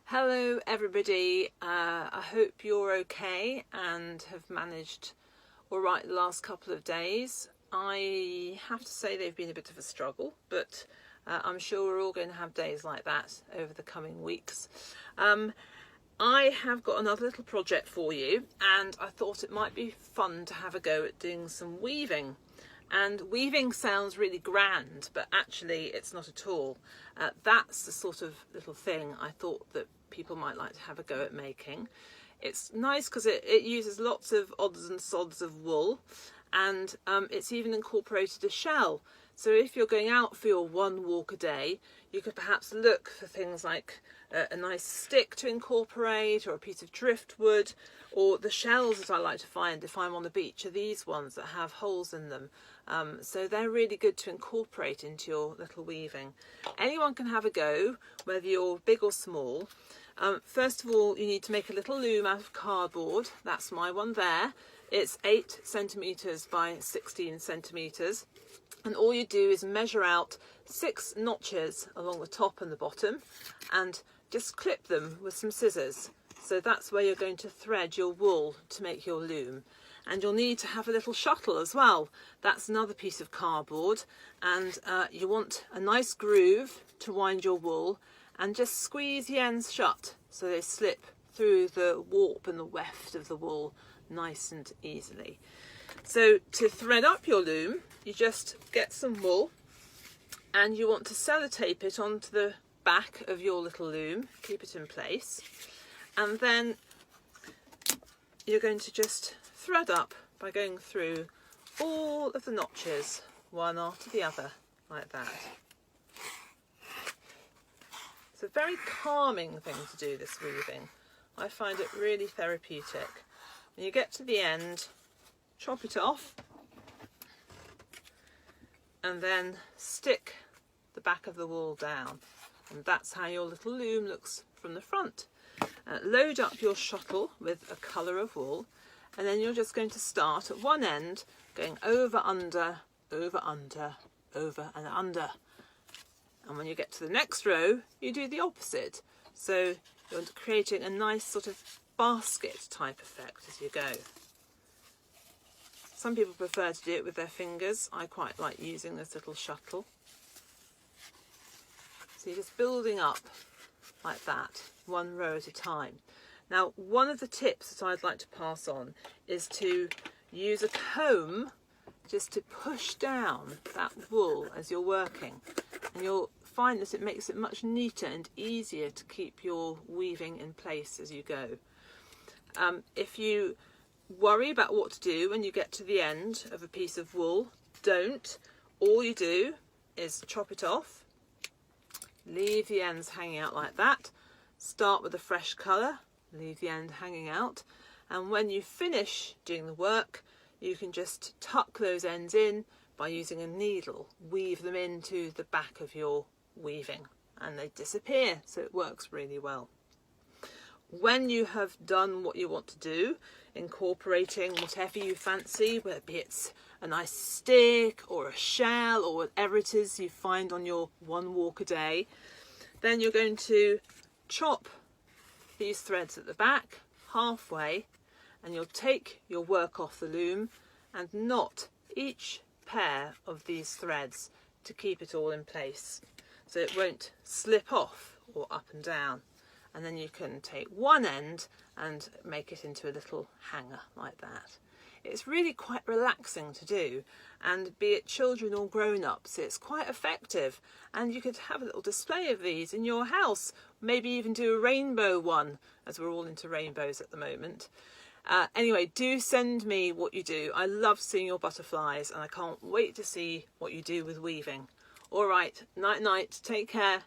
Hello everybody, I hope you're okay and have managed all right the last couple of days. I have to say they've been a bit of a struggle, but I'm sure we're all going to have days like that over the coming weeks. I have got another little project for you, and I thought it might be fun to have a go at doing some weaving. And weaving sounds really grand, but actually it's not at all. That's the sort of little thing I thought that people might like to have a go at making. It's nice because it uses lots of odds and sods of wool, and it's even incorporated a shell. So if you're going out for your one walk a day, you could perhaps look for things like a nice stick to incorporate, or a piece of driftwood, or the shells that I like to find if I'm on the beach are these ones that have holes in them. So they're really good to incorporate into your little weaving. Anyone can have a go, whether you're big or small. First of all, you need to make a little loom out of cardboard. That's my one there. It's 8 centimetres by 16 centimetres. And all you do is measure out 6 notches along the top and the bottom and just clip them with some scissors. So that's where you're going to thread your wool to make your loom. And you'll need to have a little shuttle as well. That's another piece of cardboard, and you want a nice groove to wind your wool, and just squeeze the ends shut so they slip through the warp and the weft of the wool nice and easily. So to thread up your loom, you just get some wool and you want to sellotape it onto the back of your little loom, keep it in place, and then you're going to just thread up by going through all of the notches one after the other like that. It's a very calming thing to do, this weaving. I find it really therapeutic. When you get to the end, chop it off and then stick the back of the wool down, and that's how your little loom looks from the front. Load up your shuttle with a colour of wool, and then you're just going to start at one end, going over, under, over, under, over and under. And when you get to the next row, you do the opposite. So you're creating a nice sort of basket type effect as you go. Some people prefer to do it with their fingers. I quite like using this little shuttle. So you're just building up like that, one row at a time. Now, one of the tips that I'd like to pass on is to use a comb just to push down that wool as you're working. And you'll find that it makes it much neater and easier to keep your weaving in place as you go. If you worry about what to do when you get to the end of a piece of wool, don't. All you do is chop it off, leave the ends hanging out like that, start with a fresh colour, leave the end hanging out, and when you finish doing the work, you can just tuck those ends in by using a needle, weave them into the back of your weaving, and they disappear, so it works really well. When you have done what you want to do, incorporating whatever you fancy, whether it's a nice stick or a shell or whatever it is you find on your one walk a day, then you're going to chop these threads at the back halfway, and you'll take your work off the loom and knot each pair of these threads to keep it all in place so it won't slip off or up and down. And then you can take one end and make it into a little hanger like that. It's really quite relaxing to do, and be it children or grown-ups, it's quite effective, and you could have a little display of these in your house, maybe even do a rainbow one, as we're all into rainbows at the moment. Anyway, do send me what you do. I love seeing your butterflies, and I can't wait to see what you do with weaving. All right, night night, take care.